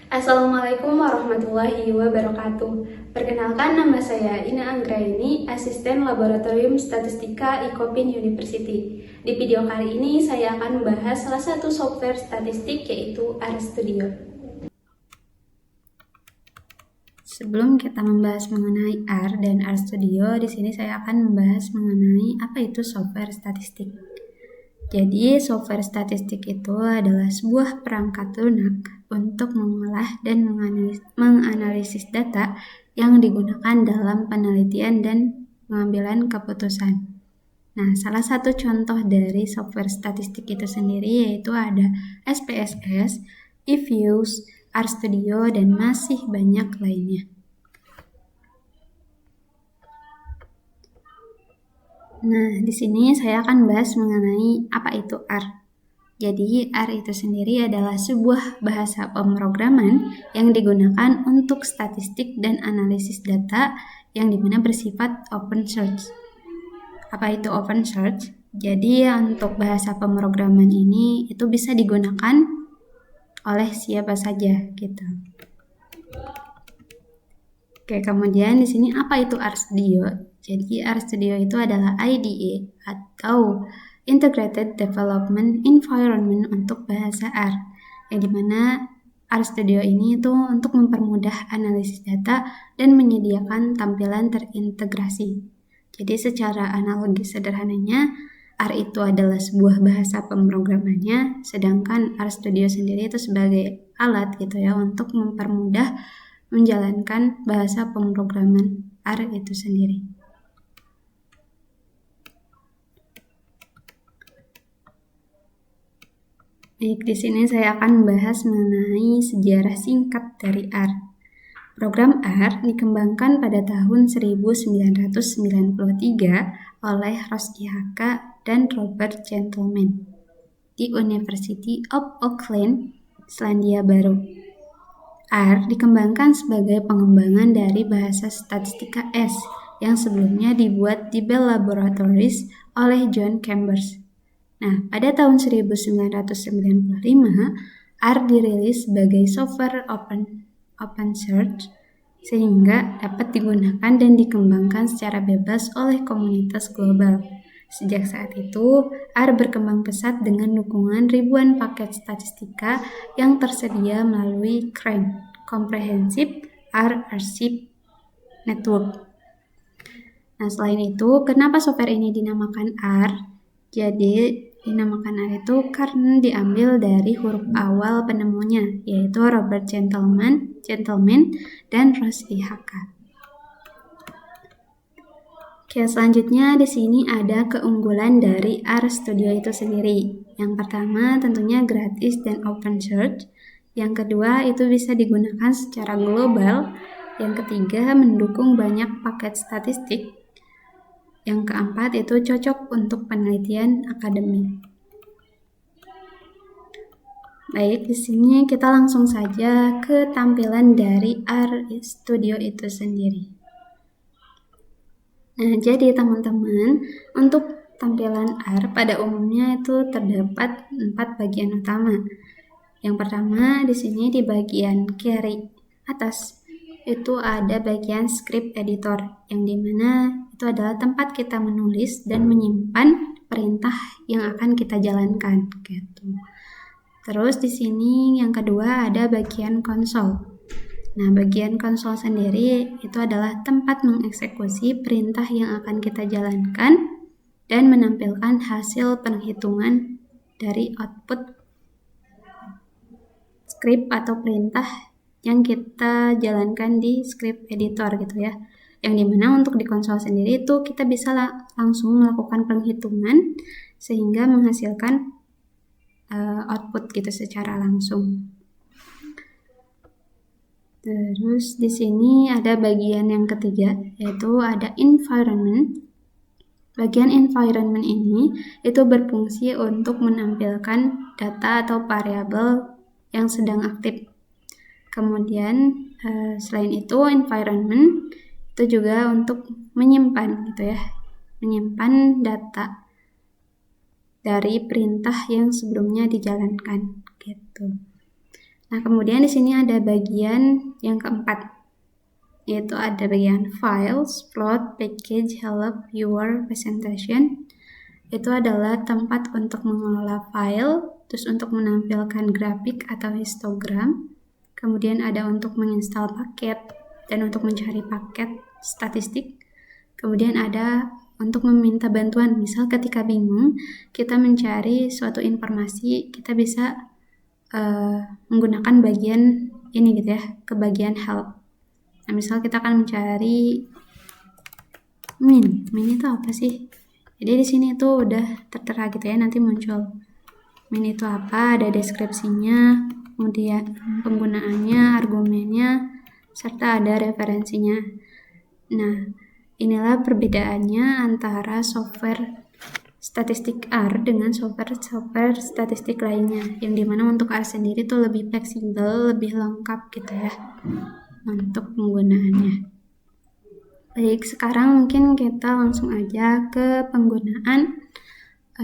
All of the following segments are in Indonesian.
Assalamualaikum warahmatullahi wabarakatuh. Perkenalkan, nama saya Ina Anggraini, Asisten Laboratorium Statistika Icopin University. Di video kali ini saya akan membahas salah satu software statistik yaitu RStudio. Sebelum kita membahas mengenai R dan RStudio, di sini saya akan membahas mengenai apa itu software statistik. Jadi, software statistik itu adalah sebuah perangkat lunak untuk mengolah dan menganalisis data yang digunakan dalam penelitian dan pengambilan keputusan. Nah, salah satu contoh dari software statistik itu sendiri yaitu ada SPSS, eViews, RStudio, dan masih banyak lainnya. Nah, di sini saya akan bahas mengenai apa itu R. Jadi, R itu sendiri adalah sebuah bahasa pemrograman yang digunakan untuk statistik dan analisis data yang dimana bersifat open source. Apa itu open source? Jadi, untuk bahasa pemrograman ini itu bisa digunakan oleh siapa saja gitu. Oke, kemudian di sini apa itu RStudio? Jadi RStudio itu adalah IDE atau Integrated Development Environment untuk bahasa R, yang dimana RStudio ini itu untuk mempermudah analisis data dan menyediakan tampilan terintegrasi. Jadi secara analogi sederhananya, R itu adalah sebuah bahasa pemrogramannya, sedangkan RStudio sendiri itu sebagai alat gitu ya untuk mempermudah menjalankan bahasa pemrograman R itu sendiri. Baik, di sini saya akan membahas mengenai sejarah singkat dari R. Program R dikembangkan pada tahun 1993 oleh Ross IHK dan Robert Gentleman di University of Auckland, Selandia Baru. R dikembangkan sebagai pengembangan dari bahasa statistika S yang sebelumnya dibuat di Bell Laboratories oleh John Chambers. Nah, pada tahun 1995, R dirilis sebagai software open source sehingga dapat digunakan dan dikembangkan secara bebas oleh komunitas global. Sejak saat itu, R berkembang pesat dengan dukungan ribuan paket statistika yang tersedia melalui CRAN, Comprehensive R Archive Network. Nah, selain itu, kenapa software ini dinamakan R? Jadi, dinamakan R itu karena diambil dari huruf awal penemunya, yaitu Robert Gentleman dan Ross IHK. Oke, selanjutnya di sini ada keunggulan dari RStudio itu sendiri. Yang pertama tentunya gratis dan open source. Yang kedua itu bisa digunakan secara global. Yang ketiga mendukung banyak paket statistik. Yang keempat itu cocok untuk penelitian akademik. Baik, di sini kita langsung saja ke tampilan dari RStudio itu sendiri. Nah, jadi teman-teman, untuk tampilan R pada umumnya itu terdapat 4 bagian utama. Yang pertama, di sini di bagian kiri atas itu ada bagian script editor, yang dimana itu adalah tempat kita menulis dan menyimpan perintah yang akan kita jalankan gitu. Terus di sini yang kedua ada bagian konsol. Nah, bagian konsol sendiri itu adalah tempat mengeksekusi perintah yang akan kita jalankan dan menampilkan hasil penghitungan dari output script atau perintah yang kita jalankan di script editor gitu ya. Yang dimana untuk di konsol sendiri itu kita bisa langsung melakukan penghitungan sehingga menghasilkan output gitu secara langsung. Terus di sini ada bagian yang ketiga, yaitu ada environment. Bagian environment ini itu berfungsi untuk menampilkan data atau variabel yang sedang aktif. Kemudian selain itu environment itu juga untuk menyimpan gitu ya, menyimpan data dari perintah yang sebelumnya dijalankan gitu. Nah, kemudian di sini ada bagian yang keempat, yaitu ada bagian files, plot, package, help, viewer, presentation. Itu adalah tempat untuk mengelola file, terus untuk menampilkan grafik atau histogram, kemudian ada untuk menginstal paket, dan untuk mencari paket statistik, kemudian ada untuk meminta bantuan. Misal ketika bingung, kita mencari suatu informasi, kita bisa menggunakan bagian ini gitu ya, ke bagian help. Nah, misal kita akan mencari min itu apa sih? Jadi di sini tuh udah tertera gitu ya, nanti muncul min itu apa, ada deskripsinya, kemudian penggunaannya, argumennya, serta ada referensinya. Nah, inilah perbedaannya antara software statistik R dengan software statistik lainnya, yang dimana untuk R sendiri tuh lebih fleksibel, lebih lengkap gitu ya untuk penggunaannya. Baik, sekarang mungkin kita langsung aja ke penggunaan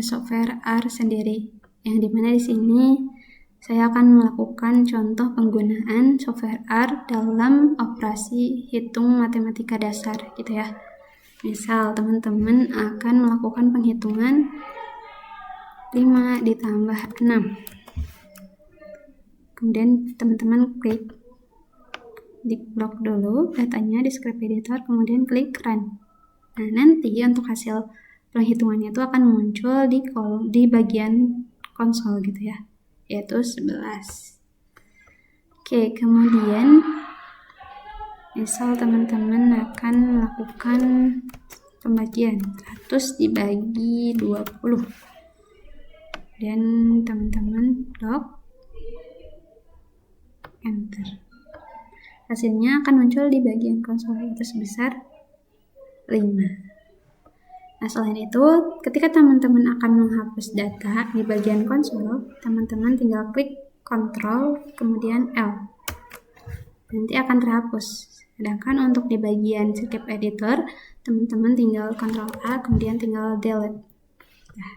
software R sendiri, yang dimana di sini saya akan melakukan contoh penggunaan software R dalam operasi hitung matematika dasar gitu ya. Misal teman-teman akan melakukan penghitungan 5 ditambah 6. Kemudian teman-teman klik di blok dulu datanya di script editor, kemudian klik run. Nah, nanti untuk hasil penghitungannya itu akan muncul di bagian konsol gitu ya, yaitu 11. Oke, kemudian misal teman-teman akan melakukan pembagian 100 dibagi 20. Dan teman-teman blok enter. Hasilnya akan muncul di bagian konsol itu sebesar 5. Nah, selain itu, ketika teman-teman akan menghapus data di bagian konsol, teman-teman tinggal klik Ctrl kemudian L. Nanti akan terhapus. Sedangkan untuk di bagian script editor, teman-teman tinggal Ctrl A kemudian tinggal delete. Nah,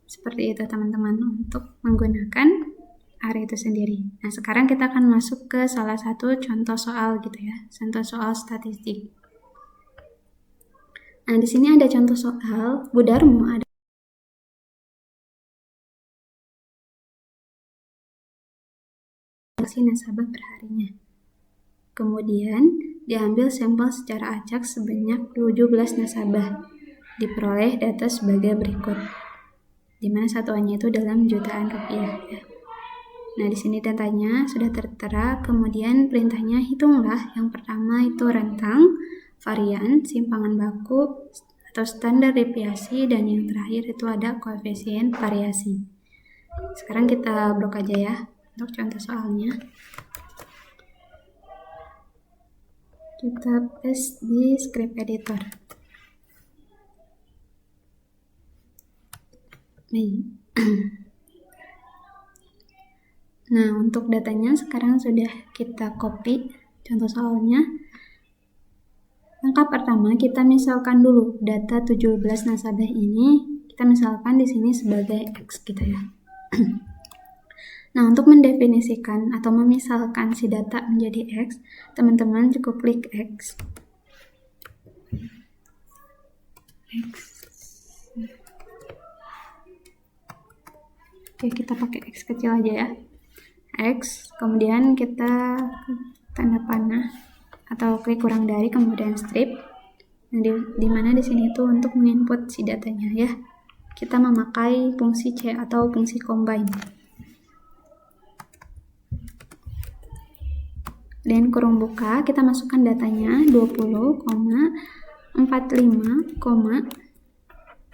seperti itu teman-teman untuk menggunakan R itu sendiri. Nah, sekarang kita akan masuk ke salah satu contoh soal gitu ya, contoh soal statistik. Nah, di sini ada contoh soal, Bu Darmo ada nasabah perharinya. Kemudian diambil sampel secara acak sebanyak 17 nasabah. Diperoleh data sebagai berikut, di mana satuannya itu dalam jutaan rupiah ya. Nah, di sini datanya sudah tertera, kemudian perintahnya hitunglah. Yang pertama itu rentang, varian, simpangan baku atau standar deviasi, dan yang terakhir itu ada koefisien variasi. Sekarang kita blok aja ya untuk contoh soalnya. Kita paste di script editor. Nah, untuk datanya sekarang sudah kita copy contoh soalnya. Langkah pertama, kita misalkan dulu data 17 nasabah ini, kita misalkan di sini sebagai X gitu ya. Nah, untuk mendefinisikan atau memisalkan si data menjadi X, teman-teman cukup klik X. Oke, kita pakai X kecil aja ya. X, kemudian kita tanda panah atau klik kurang dari, kemudian strip. Nah, di mana di sini itu untuk menginput si datanya ya. Kita memakai fungsi C atau fungsi combine. Dan kurung buka, kita masukkan datanya 20,45,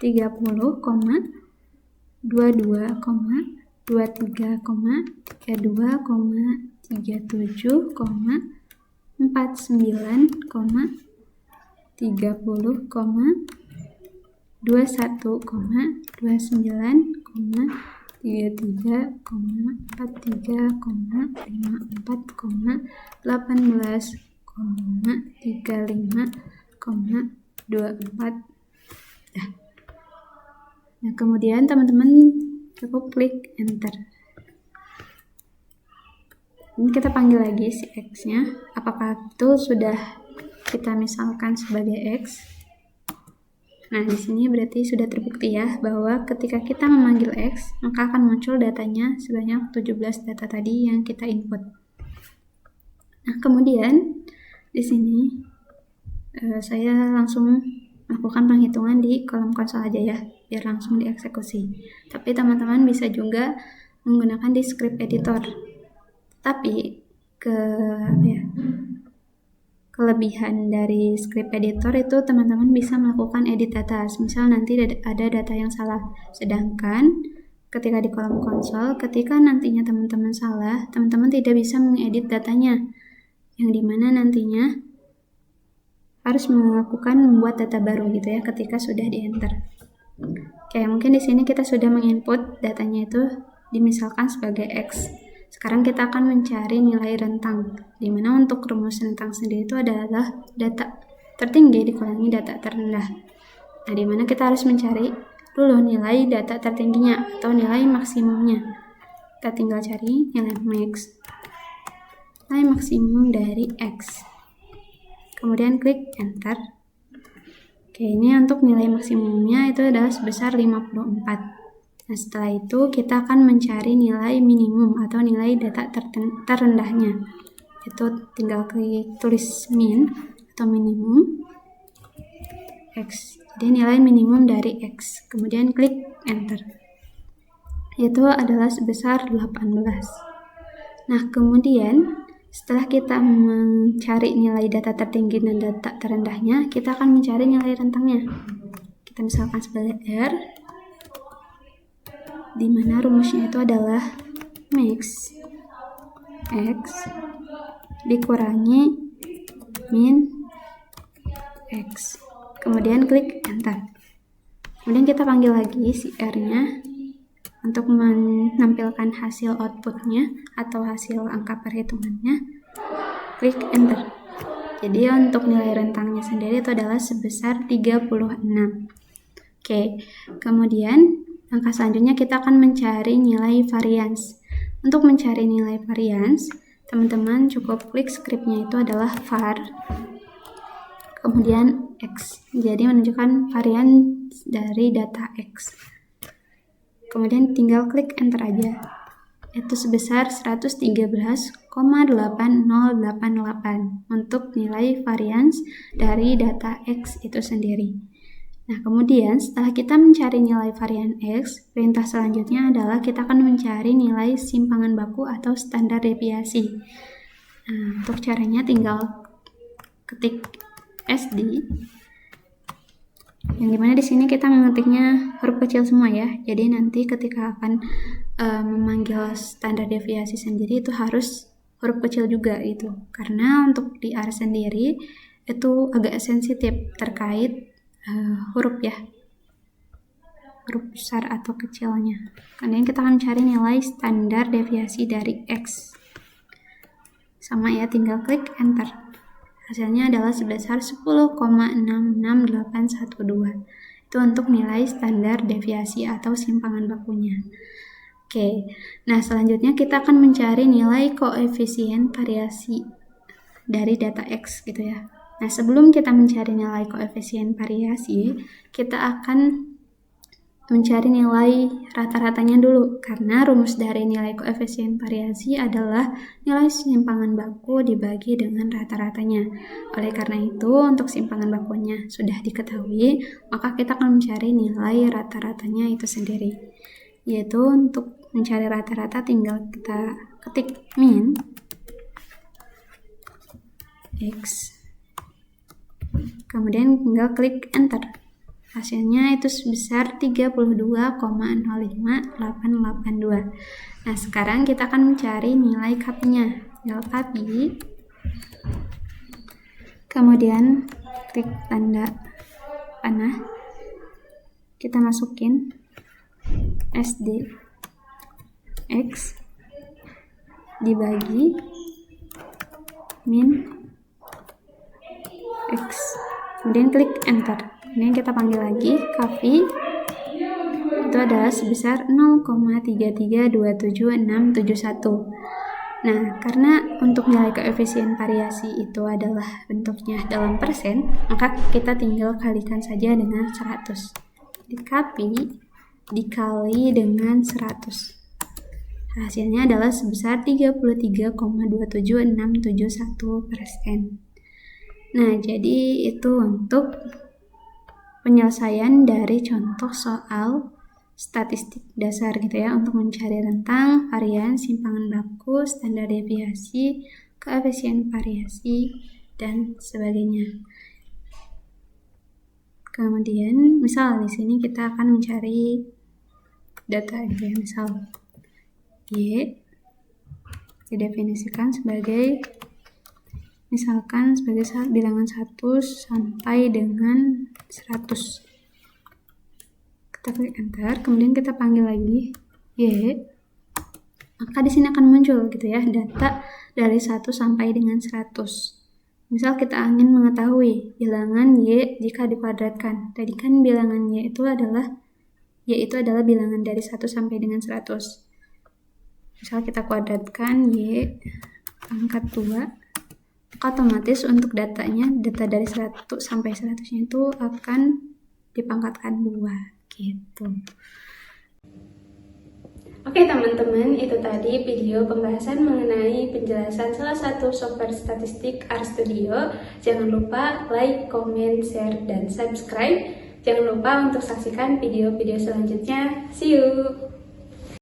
30, 22, 23, 32, 37, 49, 30, 21, 29, 33, 43, 54, 18, 35, 24. Nah, kemudian teman-teman cukup klik enter. Ini kita panggil lagi si X-nya. Apakah itu sudah kita misalkan sebagai X? Nah, di sini berarti sudah terbukti ya bahwa ketika kita memanggil X, maka akan muncul datanya sebanyak 17 data tadi yang kita input. Nah, kemudian di sini saya langsung melakukan penghitungan di kolom konsol aja ya, biar langsung dieksekusi. Tapi teman-teman bisa juga menggunakan di script editor. Tapi kelebihan dari script editor itu teman-teman bisa melakukan edit data. Misal nanti ada data yang salah. Sedangkan ketika di kolom konsol, ketika nantinya teman-teman salah, teman-teman tidak bisa mengedit datanya. Yang dimana nantinya harus membuat data baru gitu ya ketika sudah di enter. Oke, mungkin di sini kita sudah menginput datanya itu dimisalkan sebagai X. Sekarang kita akan mencari nilai rentang, di mana untuk rumus rentang sendiri itu adalah data tertinggi dikurangi data terendah. Nah, di mana kita harus mencari dulu nilai data tertingginya atau nilai maksimumnya. Kita tinggal cari nilai max, nilai maksimum dari X. Kemudian klik enter. Oke, ini untuk nilai maksimumnya itu adalah sebesar 54. Nah, setelah itu kita akan mencari nilai minimum atau nilai data terendahnya. Itu tinggal klik tulis min atau minimum X. Jadi nilai minimum dari X. Kemudian klik enter. Itu adalah sebesar 18. Nah, kemudian setelah kita mencari nilai data tertinggi dan data terendahnya, kita akan mencari nilai rentangnya. Kita misalkan sebagai R, di mana rumusnya itu adalah max X dikurangi min X. Kemudian klik enter. Kemudian kita panggil lagi si R-nya untuk menampilkan hasil outputnya atau hasil angka perhitungannya. Klik enter. Jadi untuk nilai rentangnya sendiri itu adalah sebesar 36. Oke, kemudian langkah selanjutnya kita akan mencari nilai varians. Untuk mencari nilai varians, teman-teman cukup klik scriptnya itu adalah var, kemudian X. Jadi menunjukkan varians dari data X. Kemudian tinggal klik enter aja. Itu sebesar 113,8088 untuk nilai varians dari data X itu sendiri. Nah, kemudian setelah kita mencari nilai varian X, perintah selanjutnya adalah kita akan mencari nilai simpangan baku atau standar deviasi. Nah, untuk caranya tinggal ketik SD, yang dimana di sini kita mengetiknya huruf kecil semua ya. Jadi nanti ketika akan memanggil standar deviasi sendiri itu harus huruf kecil juga gitu. Karena untuk di R sendiri itu agak sensitif terkait huruf ya, huruf besar atau kecilnya. Kemudian kita akan mencari nilai standar deviasi dari X. Sama ya, tinggal klik enter. Hasilnya adalah sebesar 10,66812. Itu untuk nilai standar deviasi atau simpangan bakunya. Oke, nah selanjutnya kita akan mencari nilai koefisien variasi dari data X gitu ya. Nah, sebelum kita mencari nilai koefisien variasi, kita akan mencari nilai rata-ratanya dulu, karena rumus dari nilai koefisien variasi adalah nilai simpangan baku dibagi dengan rata-ratanya. Oleh karena itu, untuk simpangan bakunya sudah diketahui, maka kita akan mencari nilai rata-ratanya itu sendiri. Yaitu untuk mencari rata-rata tinggal kita ketik min X, kemudian tinggal klik enter. Hasilnya itu sebesar 32,058882. Nah, sekarang kita akan mencari nilai CAPI-nya. Tinggal CAPI, kemudian klik tanda panah, kita masukin SD X dibagi min X, kemudian klik enter. Kemudian kita panggil lagi CAPI, itu adalah sebesar 0,3327671. Nah, karena untuk nilai koefisien variasi itu adalah bentuknya dalam persen, maka kita tinggal kalikan saja dengan 100. Dikali dengan 100. Hasilnya adalah sebesar 33,27671%. Nah, jadi itu untuk penyelesaian dari contoh soal statistik dasar gitu ya, untuk mencari rentang, varian, simpangan baku, standar deviasi, koefisien variasi, dan sebagainya. Kemudian, misal di sini kita akan mencari data gitu ya, misal Y didefinisikan sebagai misalkan sebagai bilangan 1 sampai dengan 100. Kita klik enter, kemudian kita panggil lagi Y, maka di sini akan muncul gitu ya data dari 1 sampai dengan 100. Misal kita ingin mengetahui bilangan Y jika dikuadratkan. Tadi kan bilangan Y itu adalah bilangan dari 1 sampai dengan 100. Misal kita kuadratkan Y pangkat 2, maka otomatis untuk data dari 100 sampai 100-nya itu akan dipangkatkan 2 gitu. Oke teman-teman, itu tadi video pembahasan mengenai penjelasan salah satu software statistik RStudio. Jangan lupa like, comment, share, dan subscribe. Jangan lupa untuk saksikan video-video selanjutnya. See you!